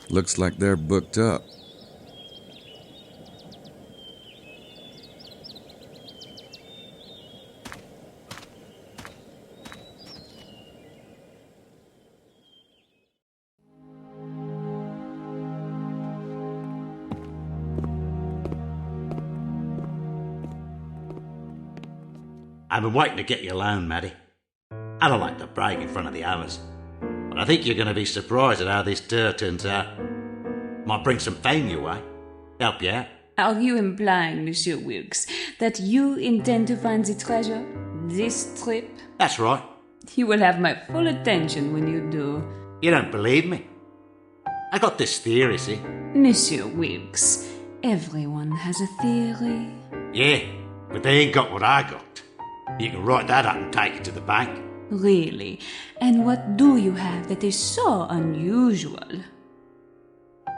Looks like they're booked up. I've been waiting to get you alone, Maddie. I don't like to brag in front of the others, but I think you're going to be surprised at how this tour turns out. Might bring some fame your way. Help you out. Are you implying, Monsieur Wilkes, that you intend to find the treasure this trip? That's right. You will have my full attention when you do. You don't believe me? I got this theory, see? Monsieur Wilkes, everyone has a theory. Yeah, but they ain't got what I got. You can write that up and take it to the bank. Really? And what do you have that is so unusual?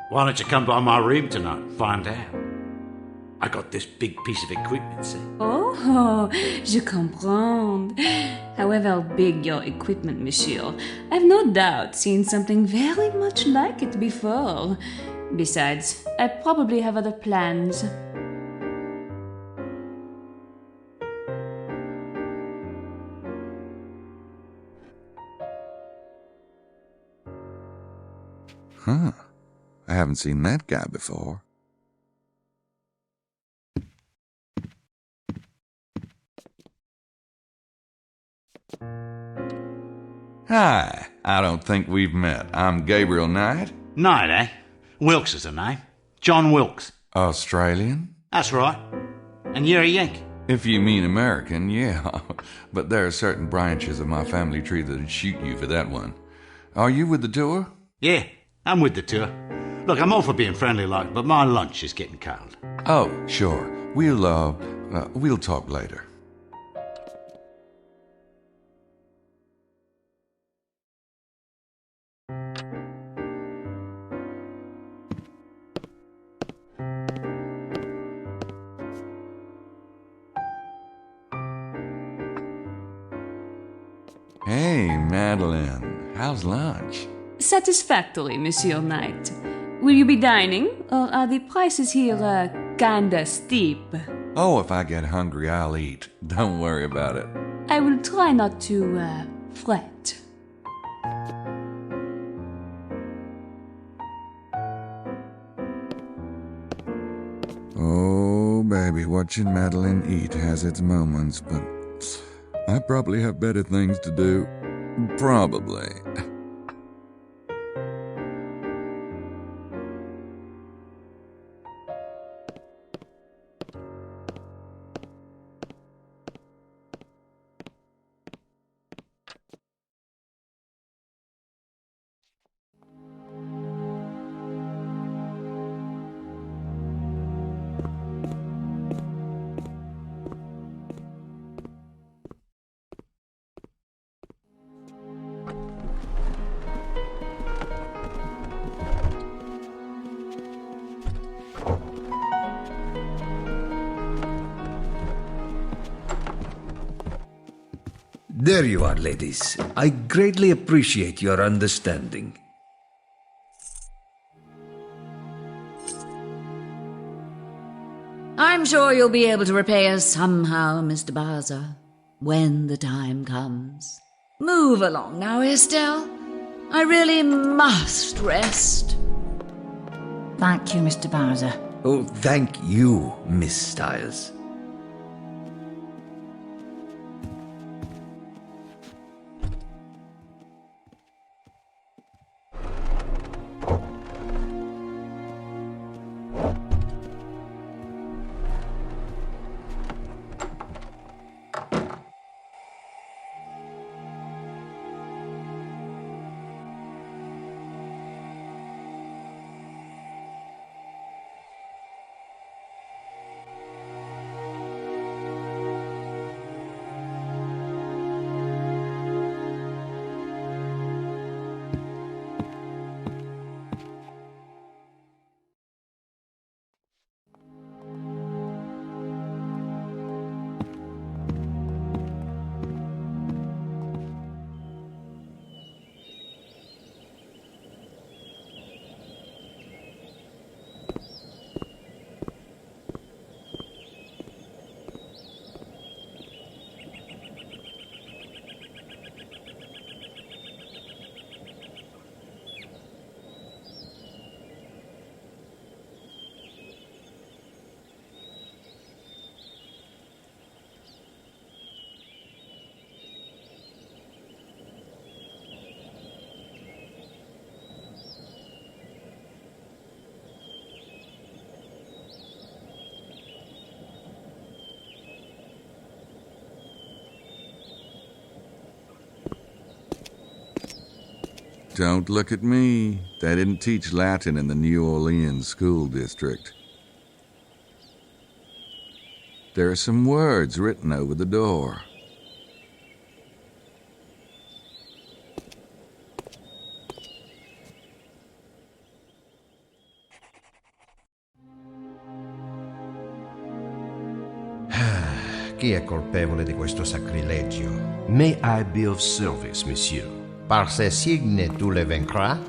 Why don't you come by my room tonight and find out? I got this big piece of equipment, see? Oh, je comprends. However big your equipment, monsieur, I've no doubt seen something very much like it before. Besides, I probably have other plans. Huh. I haven't seen that guy before. Hi. I don't think we've met. I'm Gabriel Knight. Knight, eh? Wilkes is the name. John Wilkes. Australian? That's right. And you're a Yank. If you mean American, yeah. But there are certain branches of my family tree that'd shoot you for that one. Are you with the tour? Yeah, I'm with the tour. Look, I'm all for being friendly like, but my lunch is getting cold. Oh, sure. We'll talk later. Hey, Madeline. How's lunch? Satisfactory, Monsieur Knight. Will you be dining, or are the prices here, kinda steep? Oh, if I get hungry, I'll eat. Don't worry about it. I will try not to, fret. Oh, baby, watching Madeline eat has its moments, but I probably have better things to do. Probably. There you are, ladies. I greatly appreciate your understanding. I'm sure you'll be able to repay us somehow, Mr. Bowser, when the time comes. Move along now, Estelle. I really must rest. Thank you, Mr. Bowser. Oh, thank you, Miss Styles. Don't look at me. They didn't teach Latin in the New Orleans school district. There are some words written over the door. Chi è colpevole di questo sacrilegio? May I be of service, monsieur? Par ce signe tu le vaincras?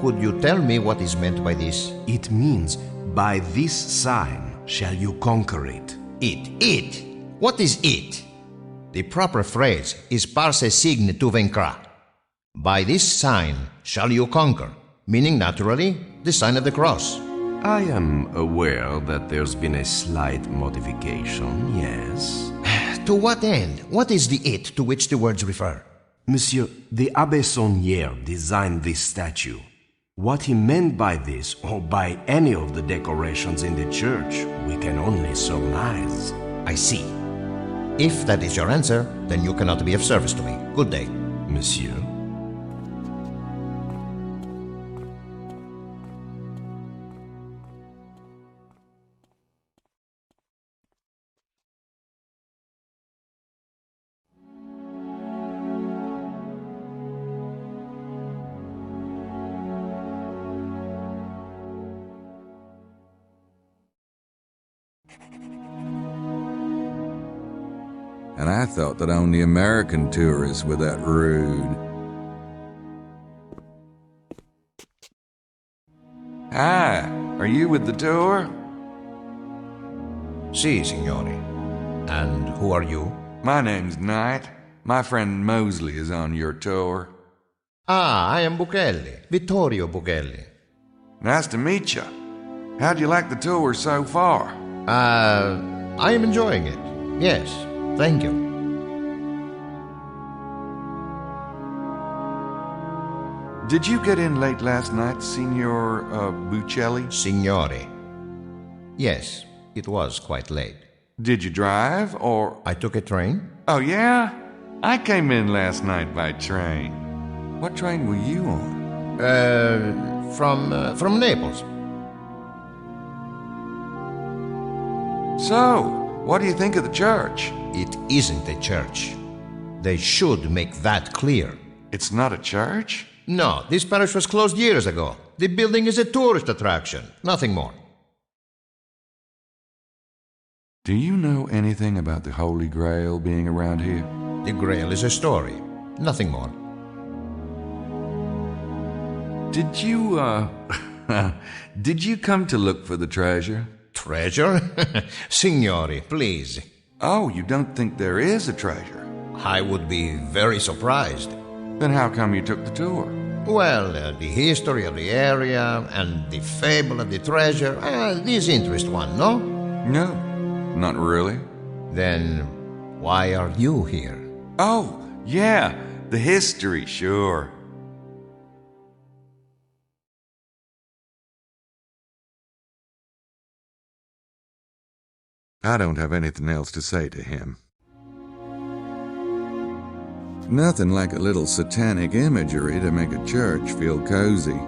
Could you tell me what is meant by this? It means, by this sign shall you conquer it. It. What is it? The proper phrase is par ce signe tu vaincras. By this sign shall you conquer, meaning naturally the sign of the cross. I am aware that there's been a slight modification, yes. To what end? What is the it to which the words refer? Monsieur, the Abbé Saunière designed this statue. What he meant by this, or by any of the decorations in the church, we can only surmise. I see. If that is your answer, then you cannot be of service to me. Good day. Monsieur? And I thought that only American tourists were that rude. Hi, are you with the tour? Si, signori. And who are you? My name's Knight. My friend Mosley is on your tour. Ah, I am Buchelli. Vittorio Buchelli. Nice to meet you. How'd you like the tour so far? I am enjoying it. Yes, thank you. Did you get in late last night, Signor Buccelli? Signori. Yes, it was quite late. Did you drive, or... I took a train. Oh, yeah? I came in last night by train. What train were you on? From Naples. So, what do you think of the church? It isn't a church. They should make that clear. It's not a church? No, this parish was closed years ago. The building is a tourist attraction, nothing more. Do you know anything about the Holy Grail being around here? The Grail is a story, nothing more. Did you, did you come to look for the treasure? Treasure? Signori, please. Oh, you don't think there is a treasure? I would be very surprised. Then how come you took the tour? Well, the history of the area and the fable of the treasure, these interest one, no? No, not really. Then why are you here? Oh, yeah, the history, sure. I don't have anything else to say to him. Nothing like a little satanic imagery to make a church feel cozy.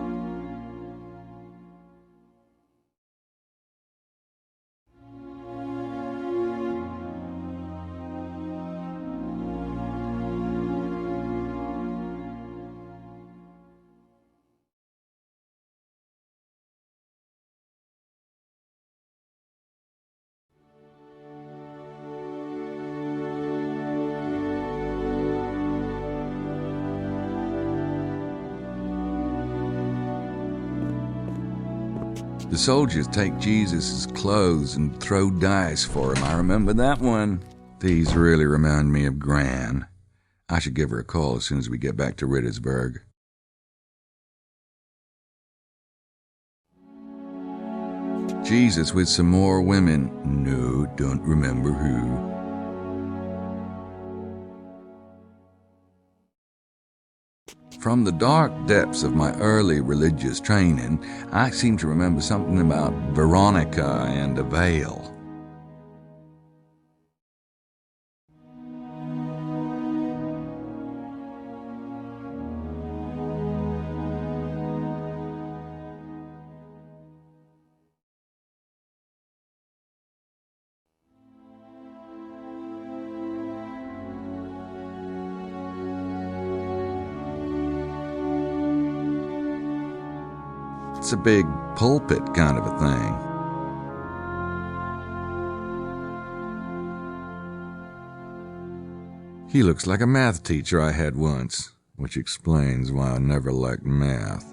The soldiers take Jesus' clothes and throw dice for him. I remember that one. These really remind me of Gran. I should give her a call as soon as we get back to Rittersburg. Jesus with some more women. No, don't remember who. From the dark depths of my early religious training, I seem to remember something about Veronica and a veil. a big pulpit kind of a thing. He looks like a math teacher I had once, which explains why I never liked math.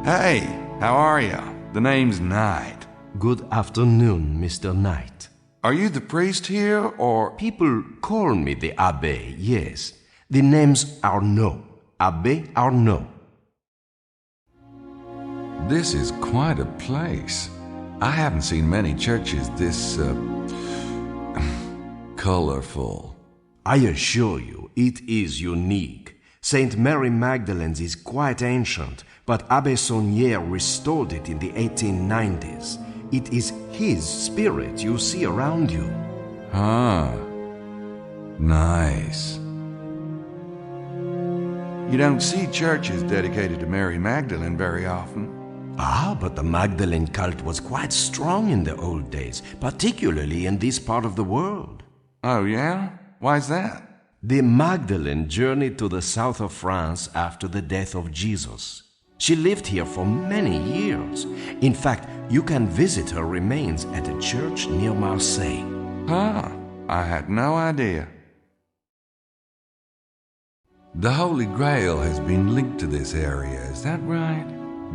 Hey, how are you? The name's Knight. Good afternoon, Mr. Knight. Are you the priest here, or... People call me the Abbé, yes. The name's Arnaud. Abbé Arnaud. This is quite a place. I haven't seen many churches this, colorful. I assure you, it is unique. Saint Mary Magdalene's is quite ancient, but Abbé Saunière restored it in the 1890s. It is his spirit you see around you. Ah, nice. You don't see churches dedicated to Mary Magdalene very often. Ah, but the Magdalene cult was quite strong in the old days, particularly in this part of the world. Oh, yeah? Why's that? The Magdalene journeyed to the south of France after the death of Jesus. She lived here for many years. In fact, you can visit her remains at a church near Marseille. Huh, I had no idea. The Holy Grail has been linked to this area, is that right?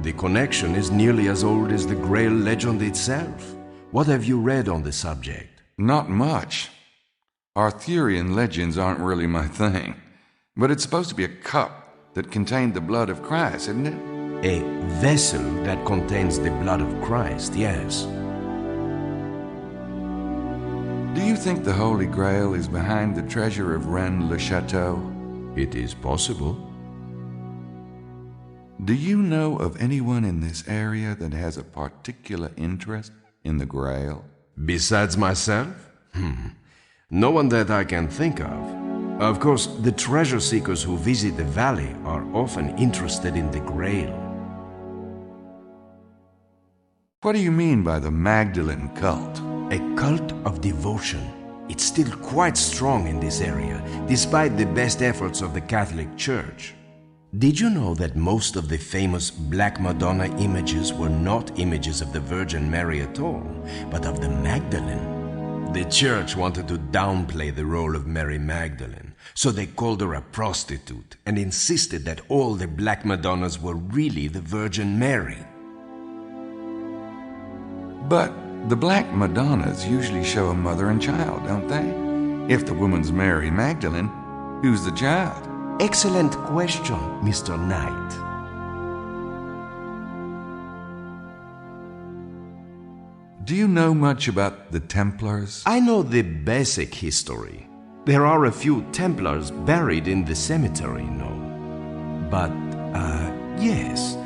The connection is nearly as old as the Grail legend itself. What have you read on the subject? Not much. Arthurian legends aren't really my thing. But it's supposed to be a cup that contained the blood of Christ, isn't it? A vessel that contains the blood of Christ, yes. Do you think the Holy Grail is behind the treasure of Rennes-le-Château? It is possible. Do you know of anyone in this area that has a particular interest in the Grail? Besides myself? No one that I can think of. Of course, the treasure seekers who visit the valley are often interested in the Grail. What do you mean by the Magdalene cult? A cult of devotion. It's still quite strong in this area, despite the best efforts of the Catholic Church. Did you know that most of the famous Black Madonna images were not images of the Virgin Mary at all, but of the Magdalene? The Church wanted to downplay the role of Mary Magdalene, so they called her a prostitute and insisted that all the Black Madonnas were really the Virgin Mary. But the Black Madonnas usually show a mother and child, don't they? If the woman's Mary Magdalene, who's the child? Excellent question, Mr. Knight. Do you know much about the Templars? I know the basic history. There are a few Templars buried in the cemetery, no. But, yes.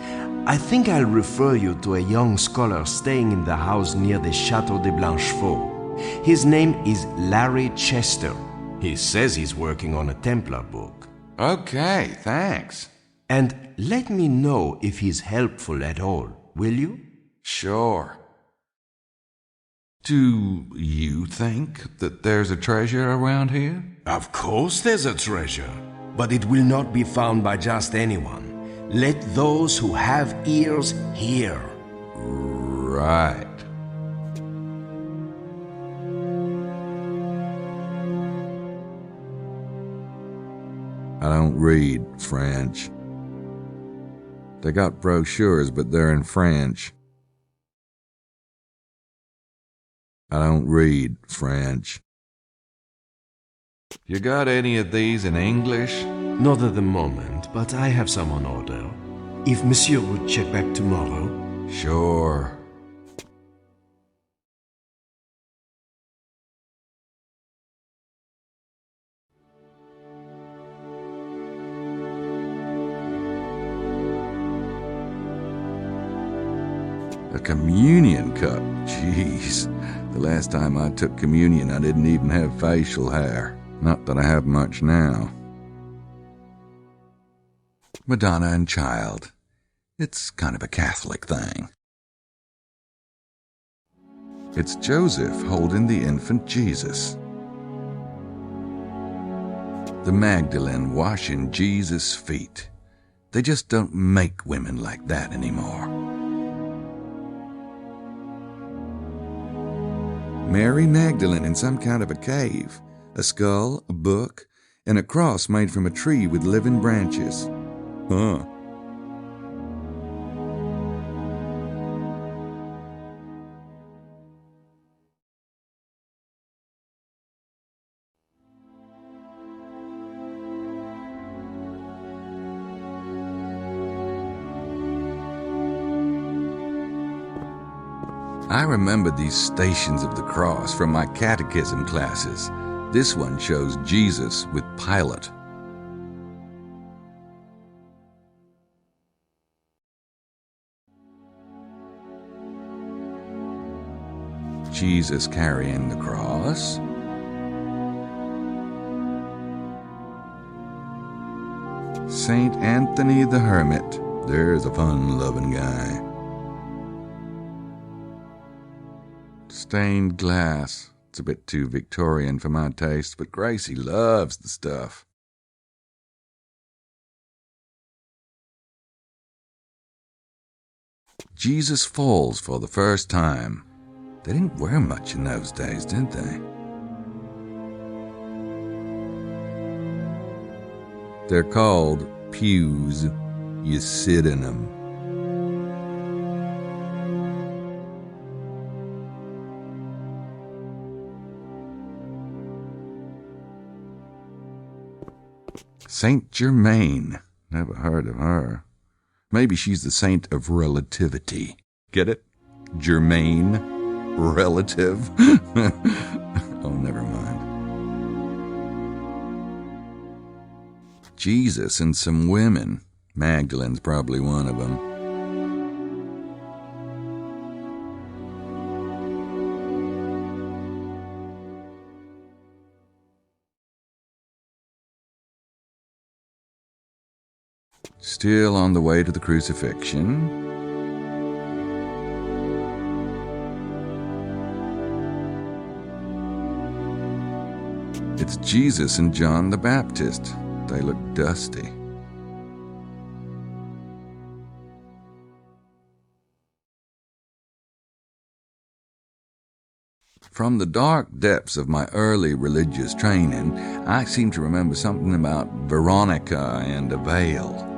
I think I'll refer you to a young scholar staying in the house near the Château de Blanchefort. His name is Larry Chester. He says he's working on a Templar book. Okay, thanks. And let me know if he's helpful at all, will you? Sure. Do you think that there's a treasure around here? Of course there's a treasure, but it will not be found by just anyone. Let those who have ears hear. Right. I don't read French. They got brochures, but they're in French. I don't read French. You got any of these in English? Not at the moment, but I have some on order. If Monsieur would check back tomorrow. Sure. A communion cup. Jeez. The last time I took communion, I didn't even have facial hair. Not that I have much now. Madonna and Child. It's kind of a Catholic thing. It's Joseph holding the infant Jesus. The Magdalene washing Jesus' feet. They just don't make women like that anymore. Mary Magdalene in some kind of a cave, a skull, a book, and a cross made from a tree with living branches. Huh. I remember these stations of the cross from my catechism classes. This one shows Jesus with Pilate. Jesus carrying the cross. Saint Anthony the Hermit. There's a fun-loving guy. Stained glass. It's a bit too Victorian for my taste, but Gracie loves the stuff. Jesus falls for the first time. They didn't wear much in those days, did they? They're called pews. You sit in them. Saint Germain. Never heard of her. Maybe she's the saint of relativity. Get it? Germain. Relative. Oh, never mind. Jesus and some women. Magdalene's probably one of them. Still on the way to the crucifixion. It's Jesus and John the Baptist. They look dusty. From the dark depths of my early religious training, I seem to remember something about Veronica and a veil.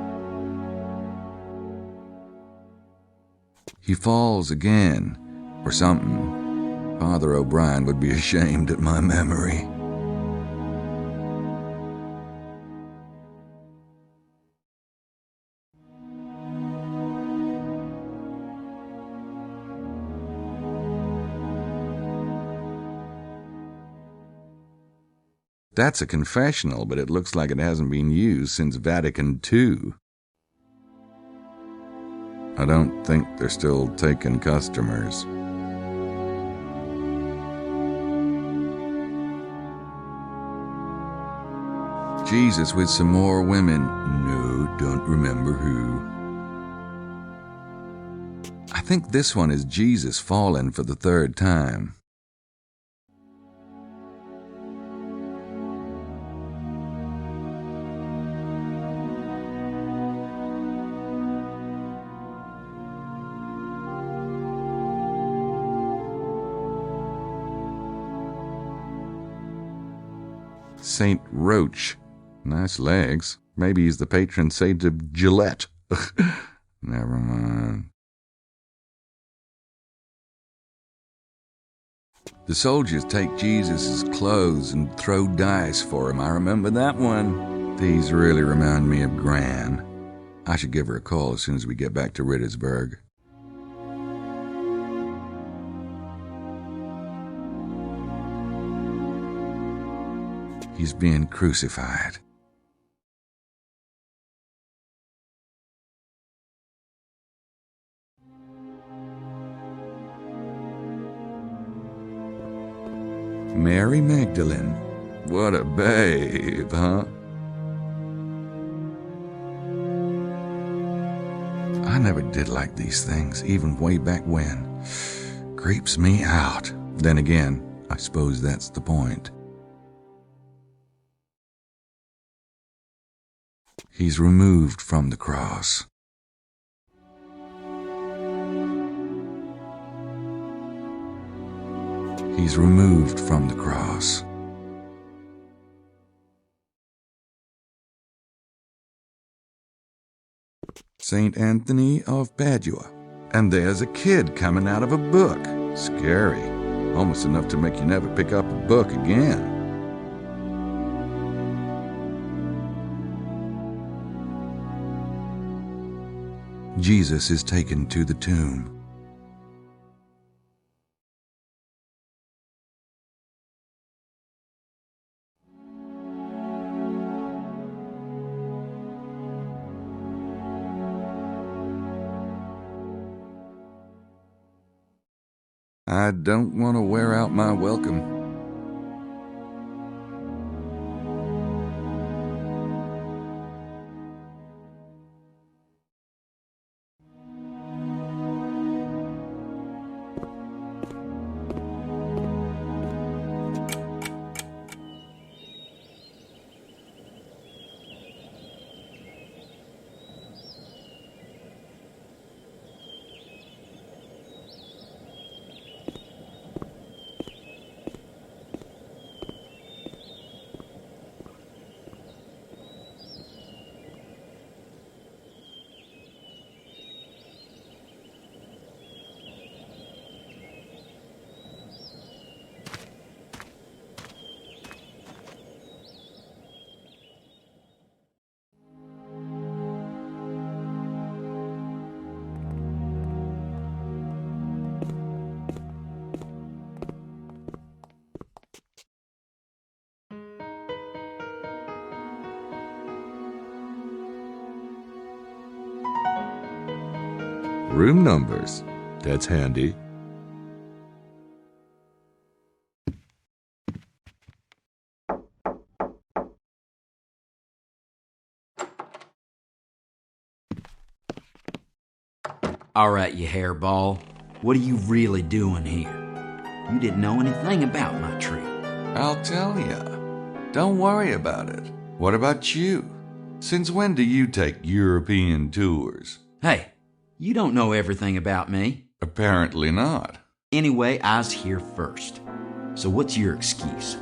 He falls again, or something. Father O'Brien would be ashamed at my memory. That's a confessional, but it looks like it hasn't been used since Vatican II. I don't think they're still taking customers. Jesus with some more women. No, don't remember who. I think this one is Jesus falling for the third time. Saint Roach. Nice legs. Maybe he's the patron saint of Gillette. Never mind. The soldiers take Jesus' clothes and throw dice for him. I remember that one. These really remind me of Gran. I should give her a call as soon as we get back to Rittersburg. He's being crucified. Mary Magdalene. What a babe, huh? I never did like these things, even way back when. Creeps me out. Then again, I suppose that's the point. He's removed from the cross. He's removed from the cross. St. Anthony of Padua. And there's a kid coming out of a book. Scary. Almost enough to make you never pick up a book again. Jesus is taken to the tomb. I don't want to wear out my welcome. Room numbers. That's handy. All right, you hairball. What are you really doing here? You didn't know anything about my tree. I'll tell ya. Don't worry about it. What about you? Since when do you take European tours? Hey, you don't know everything about me. Apparently not. Anyway, I was here first. So what's your excuse?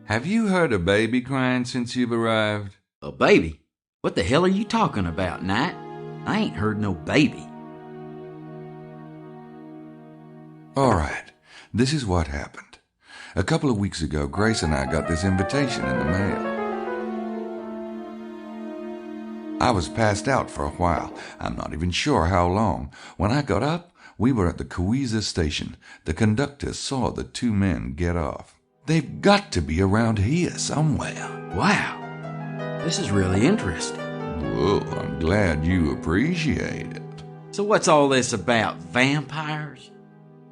Have you heard a baby crying since you've arrived? A baby? What the hell are you talking about, Knight? I ain't heard no baby. All right, this is what happened. A couple of weeks ago, Grace and I got this invitation in the mail. I was passed out for a while. I'm not even sure how long. When I got up, we were at the Cowiza station. The conductor saw the two men get off. They've got to be around here somewhere. Wow, this is really interesting. Well, I'm glad you appreciate it. So what's all this about, vampires?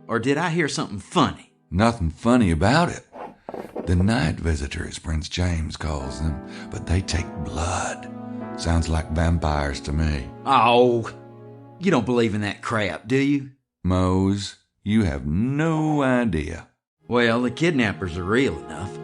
Or did I hear something funny? Nothing funny about it. The night visitors, Prince James calls them, but they take blood. Sounds like vampires to me. Oh, you don't believe in that crap, do you? Mose, you have no idea. Well, the kidnappers are real enough.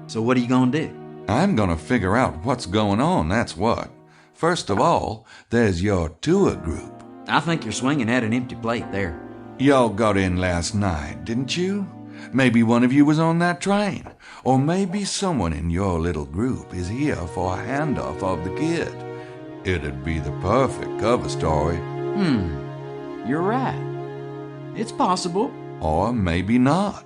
So what are you gonna do? I'm gonna figure out what's going on, that's what. First of all, there's your tour group. I think you're swinging at an empty plate there. Y'all got in last night, didn't you? Maybe one of you was on that train. Or maybe someone in your little group is here for a handoff of the kid. It'd be the perfect cover story. You're right. It's possible. Or maybe not.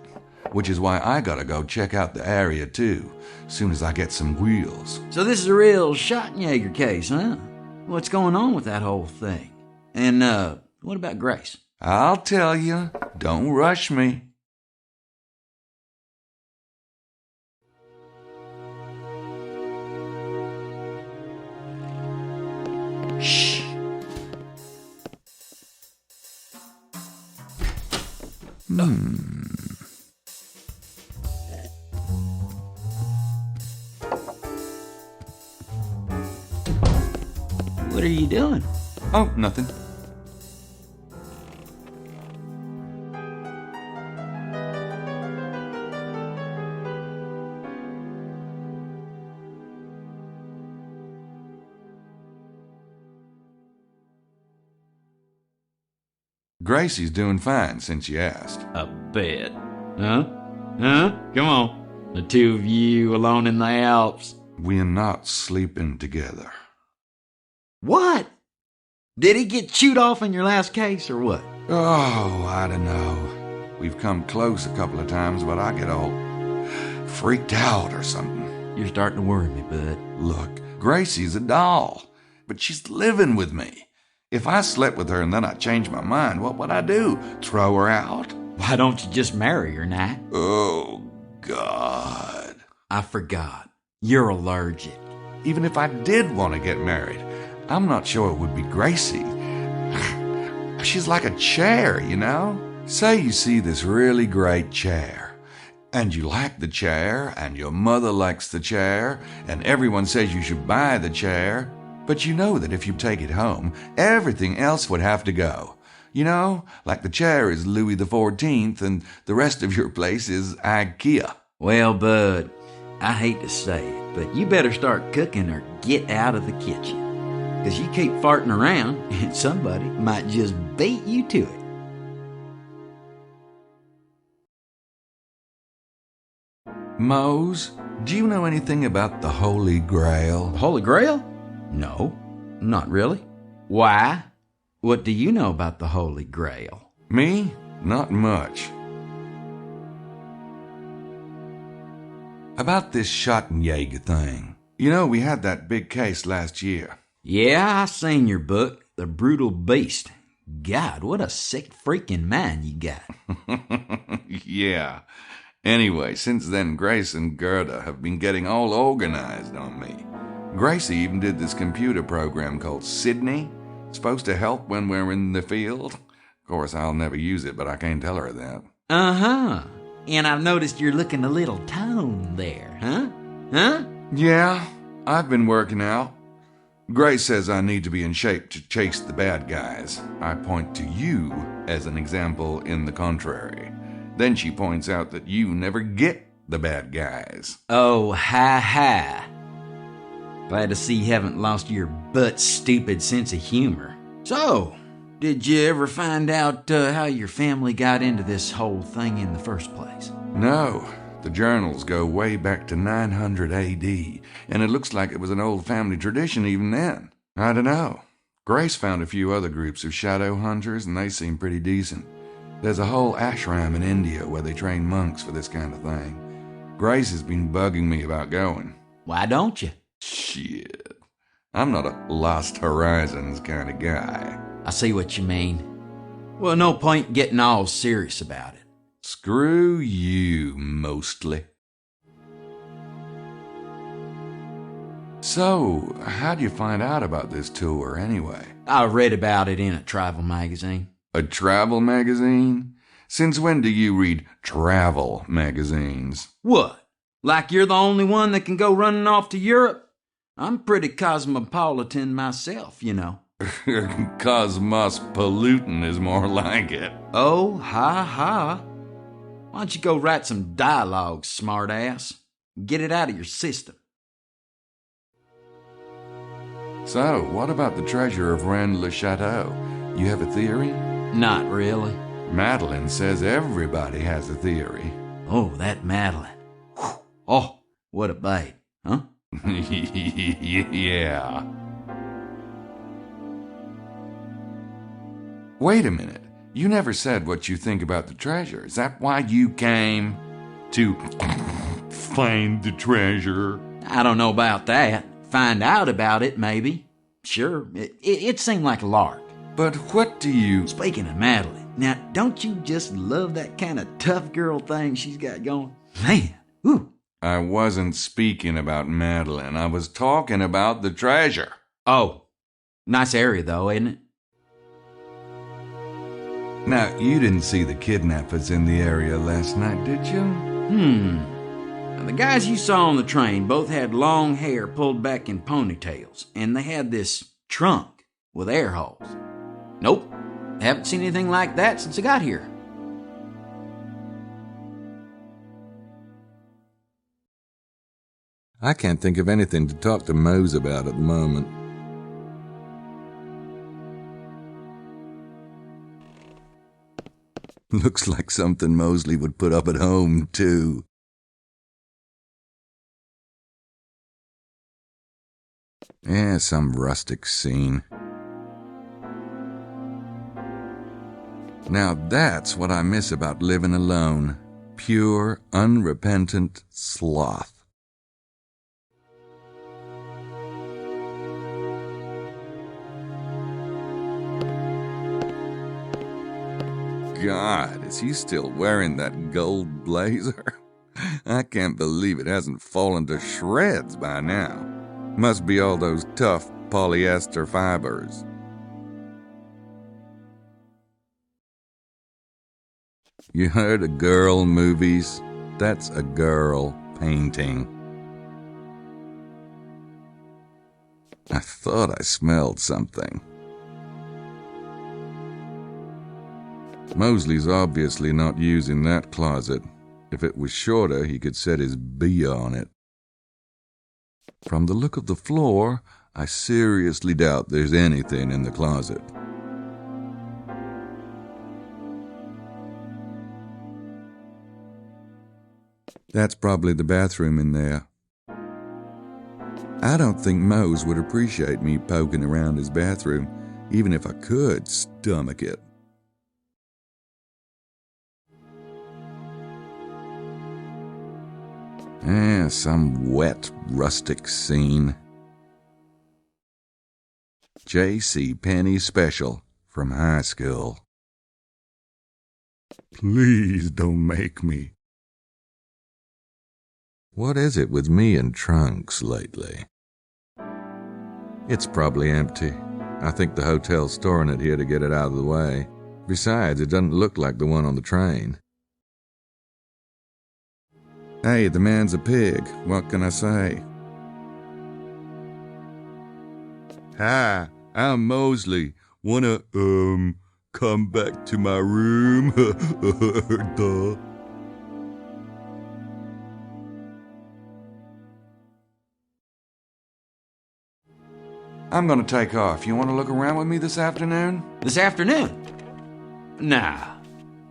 Which is why I gotta go check out the area too, soon as I get some wheels. So this is a real Schottenjäger case, huh? What's going on with that whole thing? And, what about Grace? I'll tell you. Don't rush me. Shh. What are you doing? Oh, nothing. Gracie's doing fine since you asked. A bet. Huh? Huh? Come on. The two of you alone in the Alps. We're not sleeping together. What? Did he get chewed off in your last case or what? Oh, I don't know. We've come close a couple of times, but I get all freaked out or something. You're starting to worry me, bud. Look, Gracie's a doll, but she's living with me. If I slept with her and then I changed my mind, what would I do? Throw her out? Why don't you just marry her, Nat? Oh, God. I forgot. You're allergic. Even if I did want to get married, I'm not sure it would be Gracie. She's like a chair, you know? Say you see this really great chair, and you like the chair, and your mother likes the chair, and everyone says you should buy the chair, but you know that if you take it home, everything else would have to go. You know, like the chair is Louis XIV, and the rest of your place is IKEA. Well, bud, I hate to say it, but you better start cooking or get out of the kitchen. Because you keep farting around, and somebody might just beat you to it. Mose, do you know anything about the Holy Grail? Holy Grail? No, not really. Why? What do you know about the Holy Grail? Me? Not much. About this Schottenjäger thing. You know, we had that big case last year. Yeah, I seen your book, The Brutal Beast. God, what a sick freaking mind you got. Yeah. Anyway, since then, Grace and Gerda have been getting all organized on me. Gracie even did this computer program called Sydney. It's supposed to help when we're in the field. Of course, I'll never use it, but I can't tell her that. Uh-huh. And I've noticed you're looking a little toned there, huh? Huh? Yeah, I've been working out. Grace says I need to be in shape to chase the bad guys. I point to you as an example in the contrary. Then she points out that you never get the bad guys. Oh, ha. Glad to see you haven't lost your butt-stupid sense of humor. So, did you ever find out how your family got into this whole thing in the first place? No. The journals go way back to 900 AD, and it looks like it was an old family tradition even then. I don't know. Grace found a few other groups of shadow hunters, and they seem pretty decent. There's a whole ashram in India where they train monks for this kind of thing. Grace has been bugging me about going. Why don't you? Shit. I'm not a Lost Horizons kind of guy. I see what you mean. Well, no point getting all serious about it. Screw you, mostly. So, how'd you find out about this tour, anyway? I read about it in a travel magazine. A travel magazine? Since when do you read travel magazines? What? Like you're the only one that can go running off to Europe? I'm pretty cosmopolitan myself, you know. Cosmopolitan is more like it. Oh, ha. Why don't you go write some dialogue, smartass? Get it out of your system. So, what about the treasure of Rennes-le-Château? You have a theory? Not really. Madeline says everybody has a theory. Oh, that Madeline. Whew. Oh, what a babe, huh? Yeah. Wait a minute. You never said what you think about the treasure. Is that why you came? To find the treasure? I don't know about that. Find out about it, maybe. Sure, it seemed like a lark. But what do you... Speaking of Madeline, now, don't you just love that kind of tough girl thing she's got going? Man, whew. I wasn't speaking about Madeline. I was talking about the treasure. Oh, nice area, though, isn't it? Now, you didn't see the kidnappers in the area last night, did you? Now, the guys you saw on the train both had long hair pulled back in ponytails, and they had this trunk with air holes. Nope, haven't seen anything like that since I got here. I can't think of anything to talk to Mose about at the moment. Looks like something Mosley would put up at home, too. Yeah, some rustic scene. Now that's what I miss about living alone. Pure, unrepentant sloth. God, is he still wearing that gold blazer? I can't believe it hasn't fallen to shreds by now. Must be all those tough polyester fibers. You heard of girl movies? That's a girl painting. I thought I smelled something. Mosley's obviously not using that closet. If it was shorter, he could set his bee on it. From the look of the floor, I seriously doubt there's anything in the closet. That's probably the bathroom in there. I don't think Mose would appreciate me poking around his bathroom, even if I could stomach it. Some wet, rustic scene. J.C. Penney special from high school. Please don't make me. What is it with me and trunks lately? It's probably empty. I think the hotel's storing it here to get it out of the way. Besides, it doesn't look like the one on the train. Hey, the man's a pig. What can I say? Hi, I'm Mosley. Wanna, come back to my room? Duh. I'm gonna take off. You wanna look around with me this afternoon? This afternoon? Nah,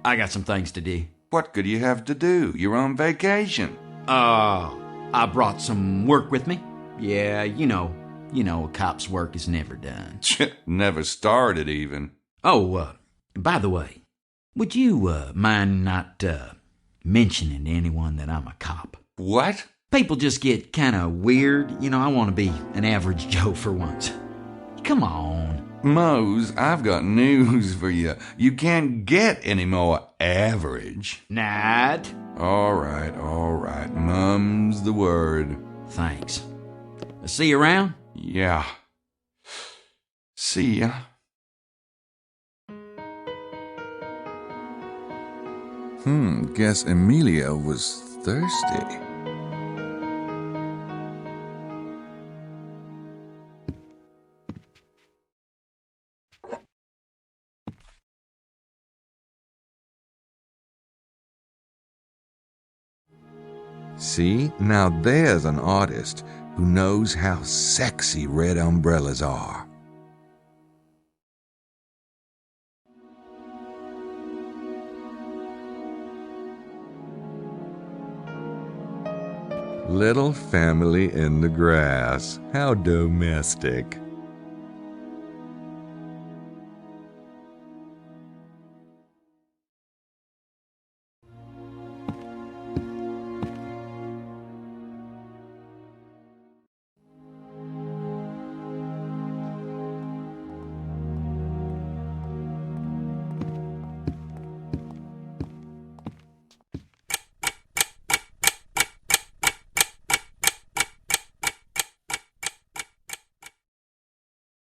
I got some things to do. What could you have to do? You're on vacation. I brought some work with me. Yeah, you know, a cop's work is never done. Never started even. Oh, by the way, would you mind not mentioning to anyone that I'm a cop? What? People just get kind of weird. I want to be an average Joe for once. Come on. Mose, I've got news for you. You can't get any more average. Not. All right. Mum's the word. Thanks. See you around? Yeah. See ya. Guess Emilia was thirsty. See, now there's an artist who knows how sexy red umbrellas are. Little family in the grass. How domestic.